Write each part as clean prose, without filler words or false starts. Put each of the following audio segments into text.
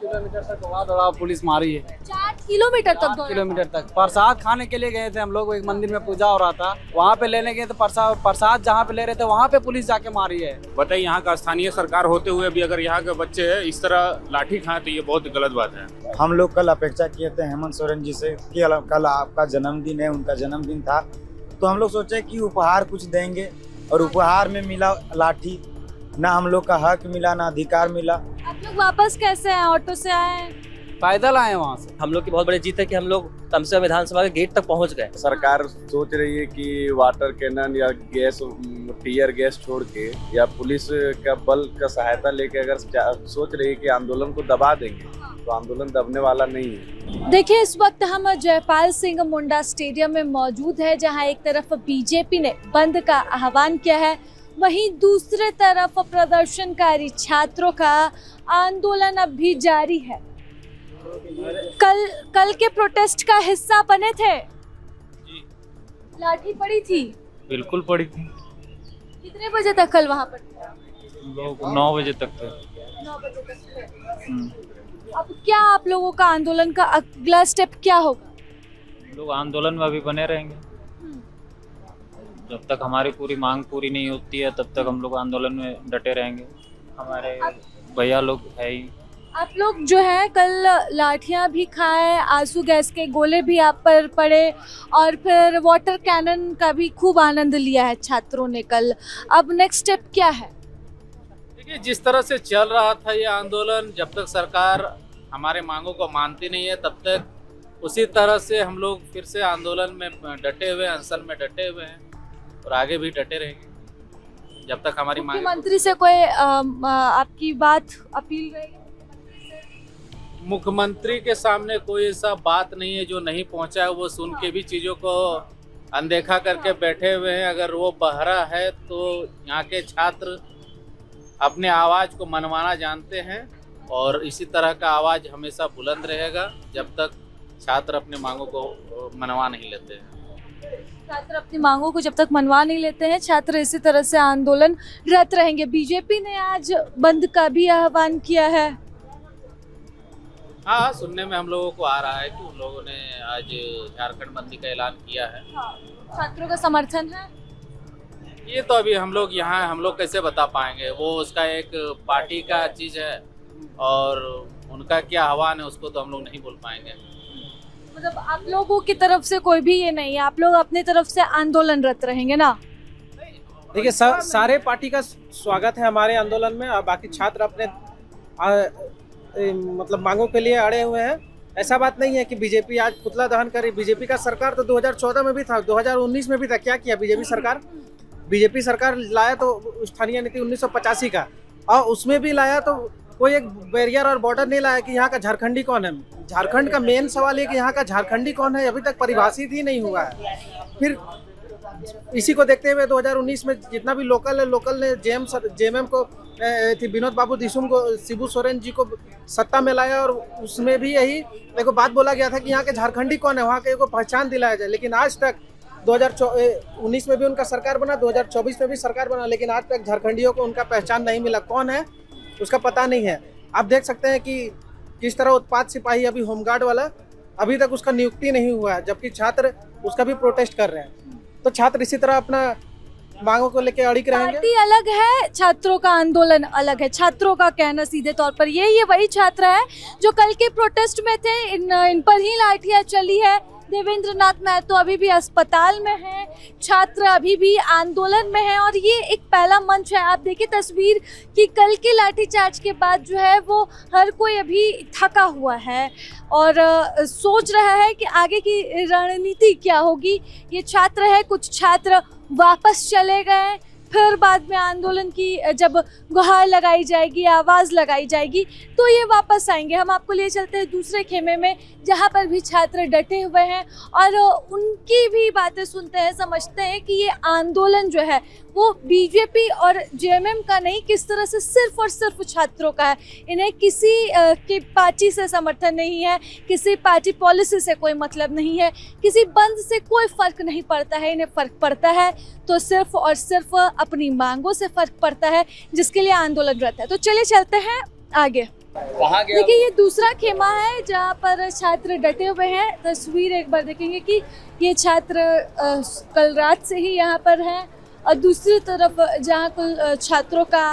Kilometre तक दौड़ा दौड़ा पुलिस मारी है। 4 किलोमीटर तक 4 दौड़े? किलोमीटर तक। प्रसाद खाने के लिए गए थे हम लोग, एक मंदिर में पूजा हो रहा था, वहाँ पे लेने गए तो प्रसाद जहाँ पे ले रहे थे वहाँ पे पुलिस जाके मारी है। बताइए, यहाँ का स्थानीय सरकार होते हुए भी अगर यहाँ के बच्चे इस तरह लाठी खाएं तो ये बहुत गलत बात है। हम लोग कल अपेक्षा किए थे हेमंत सोरेन जी से कि कल आपका जन्मदिन है, उनका जन्मदिन था, तो हम लोग सोचे कि उपहार कुछ देंगे और उपहार में मिला लाठी। ना हम लोग का हक मिला, ना अधिकार मिला। आप लोग वापस कैसे आए? ऑटो से आए? पैदल आए वहाँ से। हम लोग की बहुत बड़ी जीत है कि हम लोग कम से कम विधानसभा के गेट तक पहुंच गए। सरकार सोच रही है कि वाटर कैनन या गैस, टीयर गैस छोड़ के या पुलिस का बल का सहायता लेके अगर सोच रही है कि आंदोलन को दबा देंगे, तो आंदोलन दबने वाला नहीं है। देखिए, इस वक्त हम जयपाल सिंह मुंडा स्टेडियम में मौजूद है, जहां एक तरफ बीजेपी ने बंद का आह्वान किया है, वहीं दूसरे तरफ प्रदर्शनकारी छात्रों का आंदोलन अब भी जारी है। कल के प्रोटेस्ट का हिस्सा बने थे? लाठी पड़ी थी? बिल्कुल पड़ी थी। कितने बजे तक कल वहां पर थे? लोग 9 बजे तक थे। 9 बजे तक थे। अब क्या आप लोगों का आंदोलन का अगला स्टेप क्या होगा? लोग आंदोलन में अभी बने रहेंगे जब तक हमारी पूरी मांग पूरी नहीं होती है, तब तक हम लोग आंदोलन में डटे रहेंगे। हमारे भैया लोग है ही। आप लोग जो है कल लाठियां भी खाए, आंसू गैस के गोले भी आप पर पड़े और फिर वाटर कैनन का भी खूब आनंद लिया है छात्रों ने कल। अब नेक्स्ट स्टेप क्या है? देखिए, जिस तरह से चल रहा था ये आंदोलन, जब तक सरकार हमारे मांगों को मानती नहीं है तब तक उसी तरह से हम लोग फिर से आंदोलन में डटे हुए हैं, अनशन में डटे हुए हैं और आगे भी डटे रहेंगे जब तक हमारी मांग। मुख्यमंत्री से कोई आपकी बात अपील रहेगी? मुख्यमंत्री के सामने कोई ऐसा बात नहीं है जो नहीं पहुंचा है। वो सुन के भी चीज़ों को अनदेखा करके बैठे हुए हैं। अगर वो बहरा है तो यहाँ के छात्र अपने आवाज़ को मनवाना जानते हैं और इसी तरह का आवाज़ हमेशा बुलंद रहेगा जब तक छात्र अपने मांगों को मनवा नहीं लेते हैं। छात्र अपनी मांगों को जब तक मनवा नहीं लेते हैं, छात्र इसी तरह से आंदोलनरत रहेंगे। बीजेपी ने आज बंद का भी आह्वान किया है। हाँ, सुनने में हम लोगों को आ रहा है कि उन लोगों ने आज झारखंड बंदी का ऐलान किया है। छात्रों का समर्थन है? ये तो अभी हम लोग यहाँ हम लोग कैसे बता पाएंगे, वो उसका एक पार्टी का चीज़ है और उनका क्या आह्वान है उसको तो हम लोग नहीं बोल पाएंगे। मतलब आप लोगों की तरफ से कोई भी ये नहीं है, आप लोग अपनी तरफ से आंदोलनरत रहेंगे ना? देखिए, सारे पार्टी का स्वागत है हमारे आंदोलन में और बाकी छात्र अपने मतलब मांगों के लिए अड़े हुए हैं। ऐसा बात नहीं है कि बीजेपी आज पुतला दहन कर रही। बीजेपी का सरकार तो 2014 में भी था, 2019 में भी था। क्या किया बीजेपी सरकार? बीजेपी सरकार लाया तो स्थानीय नीति 1985 का, और उसमें भी लाया तो कोई एक बैरियर और बॉर्डर नहीं लाया कि यहाँ का झारखंडी कौन है। झारखंड का मेन सवाल है कि यहाँ का झारखंडी कौन है, अभी तक परिभाषित ही नहीं हुआ है। फिर इसी को देखते हुए 2019 में जितना भी लोकल ने जेएमएम को विनोद बाबू दिसुम को, शिबू सोरेन जी को सत्ता में लाया और उसमें भी यही एक बात बोला गया था कि यहाँ के झारखंडी कौन है, वहाँ के को पहचान दिलाया जाए। लेकिन आज तक 2019 में भी उनका सरकार बना, 2024 में भी सरकार बना, लेकिन आज तक झारखंडियों को उनका पहचान नहीं मिला। कौन है उसका पता नहीं है। आप देख सकते हैं कि किस तरह उत्पाद सिपाही अभी होमगार्ड वाला अभी तक उसका नियुक्ति नहीं हुआ है, जबकि छात्र उसका भी प्रोटेस्ट कर रहे हैं। तो छात्र इसी तरह अपना मांगों को लेकर अड़िग रहेंगे। पार्टी अलग है, छात्रों का आंदोलन अलग है। छात्रों का कहना सीधे तौर पर ये वही छात्र है जो कल के प्रोटेस्ट में थे, इन पर ही लाठियां चली है। देवेंद्र नाथ महतो अभी भी अस्पताल में हैं, छात्र अभी भी आंदोलन में हैं और ये एक पहला मंच है। आप देखिए तस्वीर कि कल के लाठीचार्ज के बाद जो है वो हर कोई अभी थका हुआ है और सोच रहा है कि आगे की रणनीति क्या होगी। ये छात्र है, कुछ छात्र वापस चले गए, फिर बाद में आंदोलन की जब गुहार लगाई जाएगी, आवाज़ लगाई जाएगी तो ये वापस आएंगे। हम आपको ले चलते हैं दूसरे खेमे में जहाँ पर भी छात्र डटे हुए हैं और उनकी भी बातें सुनते हैं, समझते हैं कि ये आंदोलन जो है वो बीजेपी और जेएमएम का नहीं, किस तरह से सिर्फ और सिर्फ छात्रों का है। इन्हें किसी की पार्टी से समर्थन नहीं है, किसी पार्टी पॉलिसी से कोई मतलब नहीं है, किसी बंद से कोई फ़र्क नहीं पड़ता है। इन्हें फ़र्क पड़ता है तो सिर्फ और सिर्फ अपनी मांगों से फ़र्क पड़ता है, जिसके लिए आंदोलनरत है। तो चलिए चलते हैं आगे। कहाँ गया देखिए ये दूसरा खेमा है जहाँ पर छात्र डटे हुए हैं। तस्वीर एक बार देखेंगे कि ये छात्र कल रात से ही यहाँ पर हैं और दूसरी तरफ जहाँ कुल छात्रों का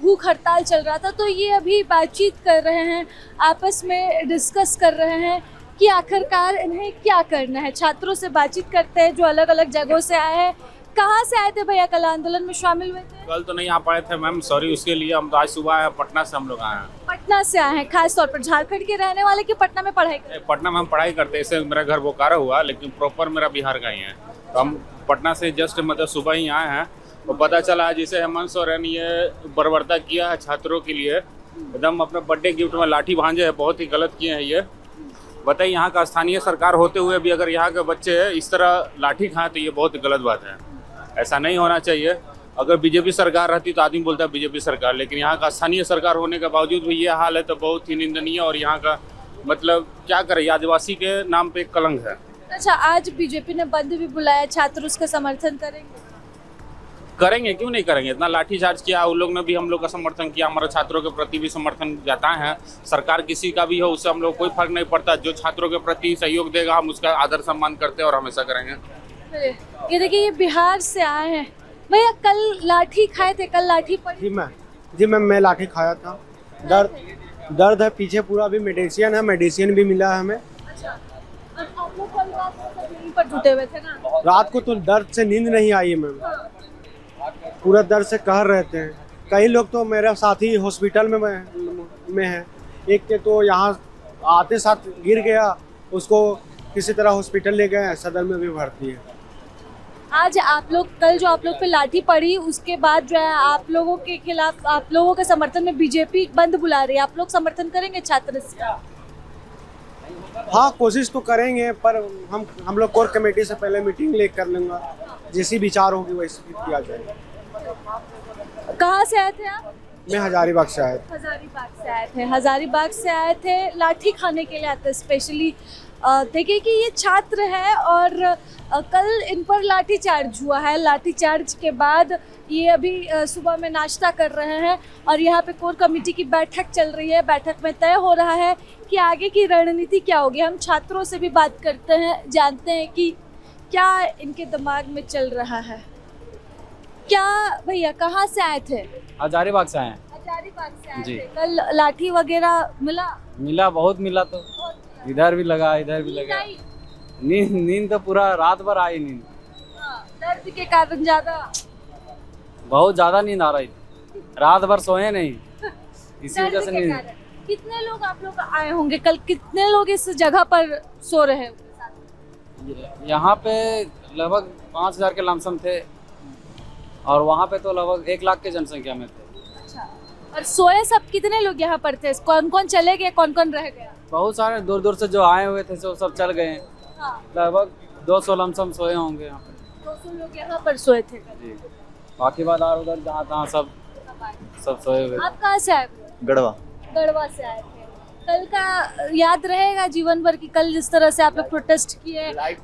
भूख हड़ताल चल रहा था, तो ये अभी बातचीत कर रहे हैं, आपस में डिस्कस कर रहे हैं कि आखिरकार इन्हें क्या करना है। छात्रों से बातचीत करते हैं जो अलग अलग जगहों से आए हैं। कहाँ से आए थे भैया, कल आंदोलन में शामिल हुए थे? कल तो नहीं आ पाए थे मैम, सॉरी उसके लिए। हम तो आज सुबह आए, पटना से हम लोग आए हैं। पटना से आए हैं, खास तौर पर झारखंड के रहने वाले कि पटना में पढ़ाई करते? पटना में हम पढ़ाई करते हैं, इससे मेरा घर बोकारो हुआ, लेकिन प्रॉपर मेरा बिहार का ही है। तो हम पटना से जस्ट मतलब सुबह ही आए हैं। तो पता चला जैसे हेमंत सोरेन ये बर्बरता किया है छात्रों के लिए, एकदम अपने बर्थडे गिफ्ट में लाठी भांजे है, बहुत ही गलत किए हैं ये। बताइए यहाँ का स्थानीय सरकार होते हुए भी अगर यहाँ के बच्चे इस तरह लाठी खाएं तो ये बहुत गलत बात है। ऐसा नहीं होना चाहिए। अगर बीजेपी सरकार रहती तो आदमी बोलता है बीजेपी सरकार, लेकिन यहाँ का स्थानीय सरकार होने के बावजूद भी ये हाल है तो बहुत ही निंदनीय। और यहाँ का मतलब क्या करें, आदिवासी के नाम पे एक कलंक है। अच्छा, आज बीजेपी ने बंद भी बुलाया, छात्र उसका समर्थन करेंगे, क्यों नहीं करेंगे। इतना लाठीचार्ज किया, उन लोग ने भी हम लोग का समर्थन किया, हमारे छात्रों के प्रति भी समर्थन जताए हैं। सरकार किसी का भी हो उससे हम लोग कोई फर्क नहीं पड़ता, जो छात्रों के प्रति सहयोग देगा हम उसका आदर सम्मान करते हैं और हमेशा करेंगे। ये देखिए ये बिहार से आए हैं भैया, कल लाठी खाए थे, कल लाठी पड़ी? जी मैम मैं लाठी खाया था। दर्द है पीछे पूरा, अभी मेडिसिन है, मेडिसिन भी मिला है हमें। अच्छा, आप लोग कल रात को नींद पर टूटे हुए थे ना? रात को तो दर्द से नींद नहीं आई है मैम, पूरा दर्द से कहर रहते हैं। कई लोग तो मेरे साथी हॉस्पिटल में है, एक के तो यहाँ आते साथ गिर गया, उसको किसी तरह हॉस्पिटल ले गए, सदर में भी भर्ती है। आज आप लोग कल जो आप लोग पे लाठी पड़ी उसके बाद जो है आप लोगों के खिलाफ, आप लोगों के समर्थन में बीजेपी बंद बुला रही है, आप लोग समर्थन करेंगे छात्र से? हाँ कोशिश तो करेंगे, पर हम लोग कोर कमेटी से पहले मीटिंग ले कर लेंगे, जैसी विचार होगी वैसे किया जाएगा। कहाँ से आए थे आप? मैं हजारीबाग से आया था। हजारीबाग से आए थे, हजारीबाग से आए थे, लाठी खाने के लिए आते हैं स्पेशली। देखिए कि ये छात्र है और कल इन पर लाठी चार्ज हुआ है। लाठी चार्ज के बाद ये अभी सुबह में नाश्ता कर रहे हैं और यहाँ पे कोर कमेटी की बैठक चल रही है। बैठक में तय हो रहा है कि आगे की रणनीति क्या होगी। हम छात्रों से भी बात करते हैं, जानते हैं कि क्या इनके दिमाग में चल रहा है। क्या भैया कहाँ से आए थे? हजारीबाग से आए हैं। हजारीबाग से आए जी। थे। कल लाठी वगैरह मिला? बहुत मिला, तो इधर भी लगा इधर भी लगा। नींद तो पूरा रात भर आई नींद। दर्द के कारण बहुत ज्यादा नींद आ रही थी, रात भर सोए नहीं, इसी वजह से नींद। कितने लोग आप लोग आए होंगे कल, कितने लोग इस जगह पर सो रहे हैं? यहाँ पे लगभग 5000 के लमसम थे और वहाँ पे तो लगभग 1 लाख के जनसंख्या में थे। अच्छा, और सोए सब कितने लोग यहाँ पर थे? कौन कौन चले गए, कौन कौन रह गया? बहुत सारे दूर दूर से जो आए हुए थे सब चल गए। हाँ। लगभग 200 लमसम सोए होंगे यहाँ पे। 200 लोग यहाँ पर सोए थे जी, बाकी बात और उधर जहाँ तहाँ सब सोए हुए। आप कहाँ से आए? गढ़वा से आए थे। कल का याद रहेगा जीवन भर की, कल जिस तरह से आप लोग प्रोटेस्ट किए, लाइफ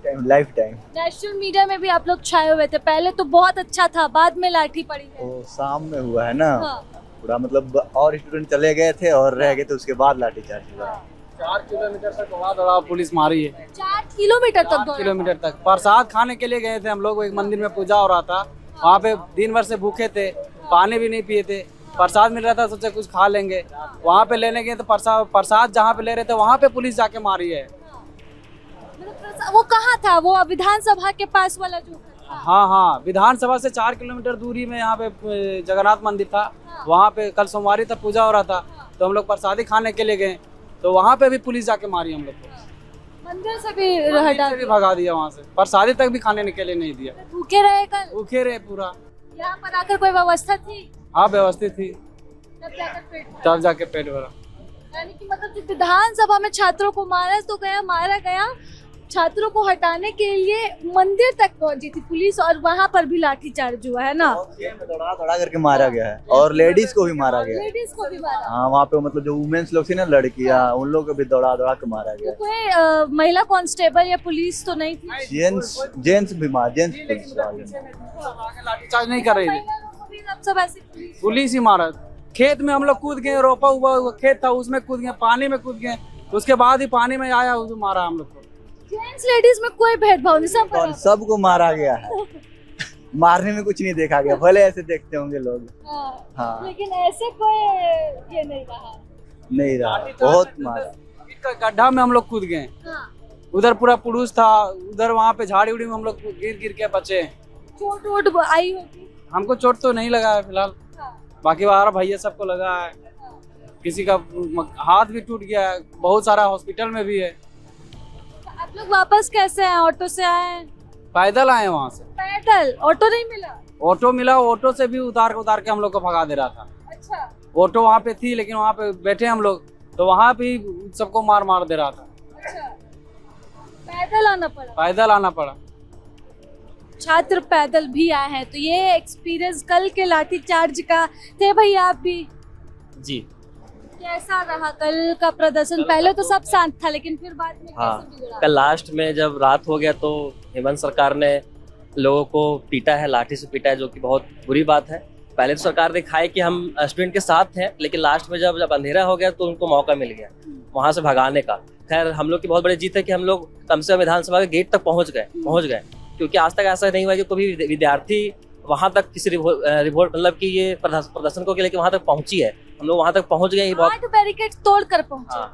टाइम नेशनल मीडिया में भी आप लोग छाए हुए थे। पहले तो बहुत अच्छा था, बाद में लाठी पड़ी है। वो शाम में हुआ है ना। हाँ। पूरा मतलब और स्टूडेंट चले गए थे और रह गए थे, उसके बाद लाठीचार्ज हुआ। 4 किलोमीटर तक दौड़ा पुलिस मारी है। 4 किलोमीटर तक? 4 किलोमीटर तक। प्रसाद खाने के लिए गए थे हम लोग, एक मंदिर में पूजा हो रहा था, वहाँ पे दिन भर से भूखे थे, पानी भी नहीं पिए थे, प्रसाद मिल रहा था, सोचे कुछ खा लेंगे। वहाँ पे लेने गए तो प्रसाद जहाँ पे ले रहे थे वहाँ पे पुलिस जाके मारी है। वो कहाँ था? वो विधानसभा के पास वाला जो? हाँ, विधानसभा से 4 किलोमीटर दूरी में यहाँ पे जगन्नाथ मंदिर था, वहाँ पे कल सोमवारी था, पूजा हो रहा था, तो हम लोग प्रसादी खाने के लिए गए, तो वहाँ पे भी पुलिस जाके मारी हम लोग को। मंदिर से भी भगा दिया, वहाँ से प्रसादी तक भी खाने के लिए नहीं दिया। भूखे रहे कल? भूखे रहे पूरा। यहाँ पर आकर कोई व्यवस्था थी? हाँ व्यवस्थित थी, तब जाके पेट भरा। यानी कि मतलब विधानसभा में छात्रों को मारा गया, छात्रों को हटाने के लिए मंदिर तक पहुंची थी पुलिस और वहाँ पर भी लाठीचार्ज हुआ है ना। दौड़ा करके मारा गया है और लेडीज को भी मारा गया। लेडीज को भी मारा? हाँ, वहाँ पे मतलब जो वुमेन्स लोग थी ना, लड़कियाँ, उन लोग को भी दौड़ा के मारा गया। कोई महिला कांस्टेबल या पुलिस तो नहीं थी? जेंट्स भी मार, जेंट्स पुलिस लाठीचार्ज नहीं कर रही थी, सब ऐसे पुलिस ही मारा। खेत में हम लोग कूद गए, रोपा हुआ खेत था उसमें कूद गए, पानी में कूद गए, उसके बाद ही पानी में आया उसको मारा हम लोग को। जेंट्स लेडीज में कोई भेदभाव नहीं, सब बराबर। सबको मारा गया है। मारने में कुछ नहीं देखा गया, भले ऐसे देखते होंगे लोग। हाँ। लेकिन ऐसे कोई ये नहीं रहा। नहीं रहा, बहुत मारा। गड्ढा में हम लोग कूद गए, उधर पूरा पुरुष था, उधर वहाँ पे झाड़ी उड़ी में हम लोग गिर गिर के बचे। चोट वोट आई होगी? हमको चोट तो नहीं लगा है फिलहाल, बाकी हमारा भैया सबको लगा है, किसी का हाथ भी टूट गया है, बहुत सारा हॉस्पिटल में भी है। आप लोग वापस कैसे आए? ऑटो से आए? पैदल आए वहाँ से। पैदल? ऑटो नहीं मिला? ऑटो मिला, ऑटो से भी उतार के हम लोग को भगा दे रहा था। अच्छा। ऑटो वहाँ पे थी, लेकिन वहाँ पे बैठे हम लोग तो वहाँ भी सबको मार दे रहा था। अच्छा। पैदल आना पड़ा? पैदल आना पड़ा। छात्र पैदल भी आए हैं, तो ये एक्सपीरियंस कल के लाठी चार्ज का थे भैया आप भी? जी कैसा रहा कल का प्रदर्शन? पहले तो सब शांत था, लेकिन फिर बाद में हाँ, कैसे बिगड़ा? कल लास्ट में जब रात हो गया तो हेमंत सरकार ने लोगों को पीटा है, लाठी से पीटा है, जो कि बहुत बुरी बात है। पहले तो सरकार दिखाए कि हम स्टूडेंट के साथ हैं, लेकिन लास्ट में जब अंधेरा हो गया तो उनको मौका मिल गया वहां से भगाने का। खैर हम लोग की बहुत बड़ी जीत है कि हम लोग कम से कम विधानसभा के गेट तक पहुंच गए, क्योंकि आज तक ऐसा नहीं हुआ कि कोई विद्यार्थी वहां तक किसी रिवोल्ट मतलब कि ये प्रदर्शन को लेकर वहां तक पहुंची है। हम लोग वहां तक पहुंच गए। बहुत बैरिकेड तोड़ कर पहुंचे। हाँ,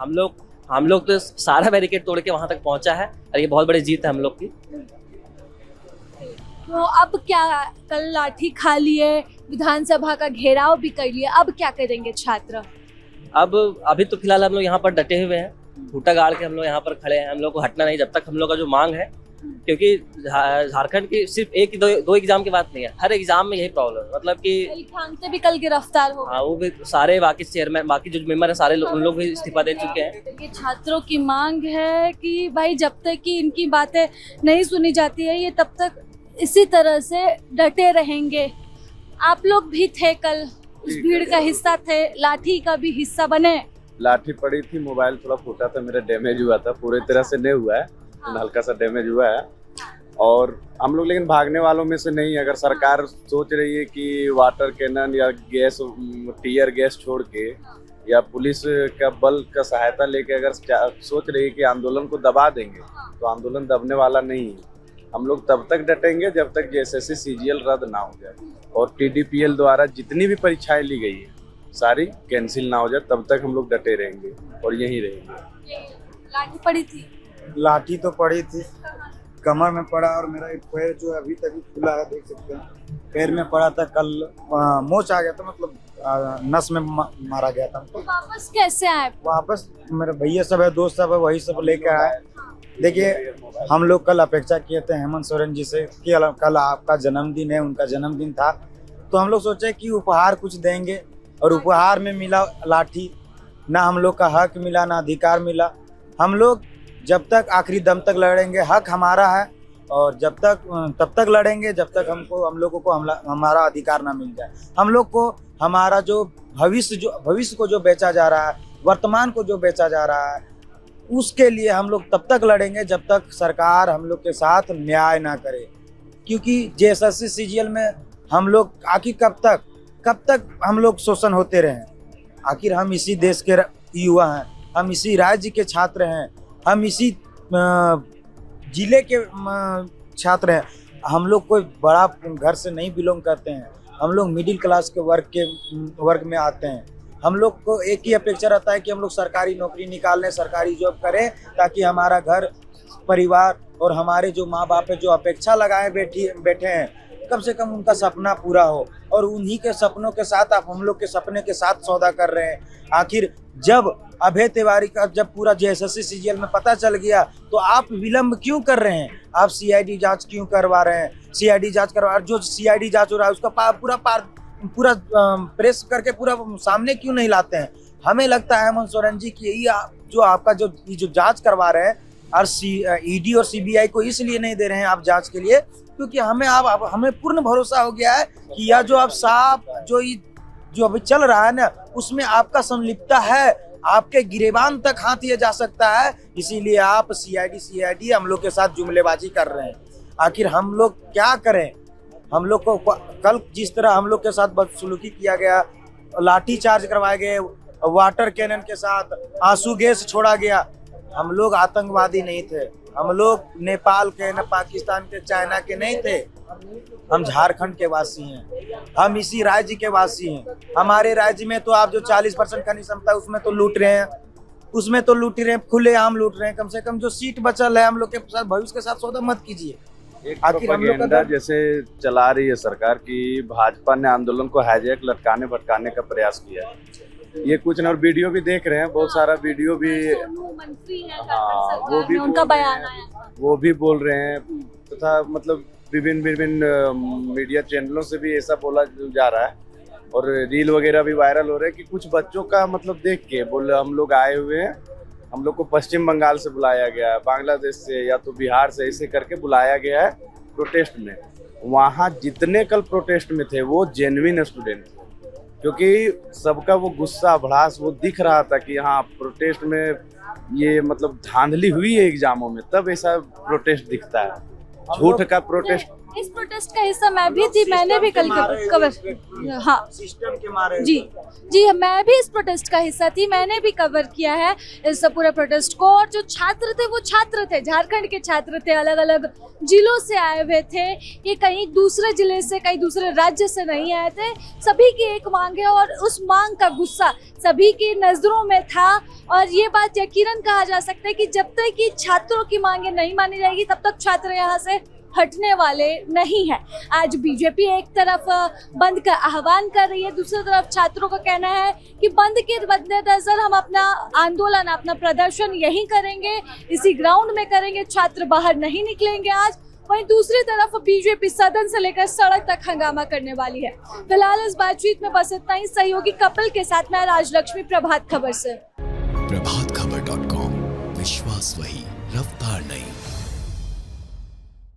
हम लोग तो सारा बैरिकेड तोड़ के वहां तक पहुंचा है, और ये बहुत बड़ी जीत है हम लोग की। तो अब क्या, कल लाठी खा लिए, विधानसभा का घेराव भी कर लिए, अब क्या करेंगे छात्र? अभी तो फिलहाल हम लोग यहाँ पर डटे हुए हैं, खूंटा गाड़ के हम लोग यहाँ पर खड़े हैं। हम लोग को हटना नहीं जब तक हम लोग का जो मांग है, क्योंकि झारखंड की सिर्फ एक दो एग्जाम की बात नहीं है, हर एग्जाम में यही प्रॉब्लम है। मतलब कि खानते भी कल गिरफ्तार हो गए। हाँ, वो भी सारे बाकी चेयरमैन, बाकी जो मेंबर है सारे उन लोग भी इस्तीफा दे चुके हैं। ये छात्रों की मांग है कि भाई जब तक कि इनकी बातें नहीं सुनी जाती है, ये तब तक इसी तरह से डटे रहेंगे। आप लोग भी थे कल, उस भीड़ का हिस्सा थे, लाठी का भी हिस्सा बने? लाठी पड़ी थी, मोबाइल थोड़ा फूटा था, मेरा डैमेज हुआ था, पूरे तरह से नहीं हुआ है, हल्का सा डैमेज हुआ है। और हम लोग लेकिन भागने वालों में से नहीं। अगर सरकार सोच रही है कि वाटर कैनन या गैस, टीयर गैस छोड़ के या पुलिस का बल का सहायता लेके अगर सोच रही है कि आंदोलन को दबा देंगे, तो आंदोलन दबने वाला नहीं है। हम लोग तब तक डटेंगे जब तक जेएसएससी सीजीएल रद्द ना हो जाए और टीडीपीएल द्वारा जितनी भी परीक्षाएं ली गई है सारी कैंसिल ना हो जाए, तब तक हम लोग डटे रहेंगे और यहीं रहेंगे। लाठी पड़ी थी? लाठी तो पड़ी थी, कमर में पड़ा, और मेरा एक पैर जो अभी तक खुला है, देख सकते हैं, पैर में पड़ा था। कल मोच आ गया था, मतलब नस में मारा गया था। तो वापस कैसे आए? वापस मेरे भैया सब है, दोस्त सब है, वही सब लेके आए। देखिए, हम लोग कल अपेक्षा किए थे हेमंत सोरेन जी से कि कल आपका जन्मदिन है, उनका जन्मदिन था, तो हम लोग सोचे कि उपहार कुछ देंगे, और उपहार में मिला लाठी। ना हम लोग का हक मिला, ना अधिकार मिला। हम लोग जब तक आखिरी दम तक लड़ेंगे, हक हमारा है, और तब तक लड़ेंगे जब तक हम लोगों को हमारा अधिकार ना मिल जाए। हम लोग को हमारा जो भविष्य को जो बेचा जा रहा है, वर्तमान को जो बेचा जा रहा है, उसके लिए हम लोग तब तक लड़ेंगे जब तक सरकार हम लोग के साथ न्याय ना करे। क्योंकि जेएसएससी सीजीएल में हम लोग आखिर कब तक हम लोग शोषण होते रहे? आखिर हम इसी देश के युवा हैं, हम इसी राज्य के छात्र हैं, हम इसी जिले के छात्र हैं। हम लोग कोई बड़ा घर से नहीं बिलोंग करते हैं, हम लोग मिडिल क्लास के वर्ग में आते हैं। हम लोग को एक ही अपेक्षा रहता है कि हम लोग सरकारी नौकरी निकाल लें, सरकारी जॉब करें, ताकि हमारा घर परिवार और हमारे जो माँ बाप है, जो अपेक्षा लगाए बैठे हैं, कम से कम उनका सपना पूरा हो। और उन्हीं के सपनों के साथ आप हम लोग के सपने के साथ सौदा कर रहे हैं। आखिर जब अभय तिवारी का जब पूरा जेएसएससी सीजीएल में पता चल गया, तो आप विलंब क्यों कर रहे हैं? आप सीआईडी जांच क्यों करवा रहे हैं? सीआईडी जांच करवा, जो सीआईडी जांच हो रहा है उसका पूरा प्रेस करके पूरा सामने क्यों नहीं लाते हैं? हमें लगता है हेमंत सोरेन जी की यही जो आपका जो जांच करवा रहे हैं, और ईडी और सीबीआई को इसलिए नहीं दे रहे हैं आप जांच के लिए, क्योंकि हमें पूर्ण भरोसा हो गया है कि यह जो आप साफ जो अभी चल रहा है ना, उसमें आपका संलिप्तता है, आपके गिरेबान तक हाथ ये जा सकता है। इसीलिए आप सीआईडी हम लोग के साथ जुमलेबाजी कर रहे हैं। आखिर हम लोग क्या करें? हम लोग को कल जिस तरह हम लोग के साथ बदसलूकी किया गया, लाठी चार्ज करवाए गए, वाटर कैनन के साथ आंसू गैस छोड़ा गया। हम लोग आतंकवादी नहीं थे, हम लोग नेपाल के, न पाकिस्तान के, चाइना के नहीं थे। हम झारखंड के वासी हैं, हम इसी राज्य के वासी हैं। हमारे राज्य में तो आप जो 40% खनिज क्षमता है उसमें तो लूट रहे हैं, उसमें तो लूट रहे हैं, खुलेआम लूट रहे हैं। कम से कम जो सीट बचल है हम लोग के साथ भविष्य के साथ सौदा मत कीजिए। एक प्रोपेगेंडा जैसे चला रही है सरकार की, भाजपा ने आंदोलन को हाईजैक, लटकाने भटकाने का प्रयास किया। ये कुछ न, और वीडियो भी देख रहे हैं, बहुत सारा वीडियो भी, वो भी उनका बयान आया, वो भी बोल रहे हैं तथा मतलब विभिन्न मीडिया चैनलों से भी ऐसा बोला जा रहा है और रील वगैरह भी वायरल हो रहे हैं कि कुछ बच्चों का मतलब देख के बोले हम लोग आए हुए हैं, हम लोग को पश्चिम बंगाल से बुलाया गया है, बांग्लादेश से या तो बिहार से, ऐसे करके बुलाया गया है प्रोटेस्ट में। वहाँ जितने कल प्रोटेस्ट में थे वो जेन्युइन स्टूडेंट थे, क्योंकि सबका वो गुस्सा भड़ास वो दिख रहा था कि हाँ प्रोटेस्ट में ये मतलब धांधली हुई है एग्जामों में, तब ऐसा प्रोटेस्ट दिखता है। झूठ का प्रोटेस्ट। इस प्रोटेस्ट का हिस्सा मैं भी थी, मैंने भी कल कवर, हाँ सिस्टम के मारे जी जी, मैं भी इस प्रोटेस्ट का हिस्सा थी, मैंने भी कवर किया है इस पूरे प्रोटेस्ट को। और जो छात्र थे वो छात्र थे, झारखंड के छात्र थे, अलग अलग जिलों से आए हुए थे, ये कहीं दूसरे जिले से, कहीं दूसरे राज्य से नहीं आए थे। सभी की एक मांग है और उस मांग का गुस्सा सभी की नज़रों में था। और ये बात यकीनन कहा जा सकता है कि जब तक कि छात्रों की मांगें नहीं मानी जाएगी तब तक छात्र यहाँ से हटने वाले नहीं है। आज बीजेपी एक तरफ बंद का आह्वान कर रही है, दूसरी तरफ छात्रों का कहना है कि बंद के मद्देनजर हम अपना आंदोलन, अपना प्रदर्शन यहीं करेंगे, इसी ग्राउंड में करेंगे, छात्र बाहर नहीं निकलेंगे आज। वहीं दूसरी तरफ बीजेपी सदन से लेकर सड़क तक हंगामा करने वाली है। फिलहाल इस बातचीत में बस इतना ही। सहयोगी कपिल के साथ मैं राजलक्ष्मी, प्रभात खबर से। प्रभातखबर.com, विश्वास वही, रफ्तार नहीं।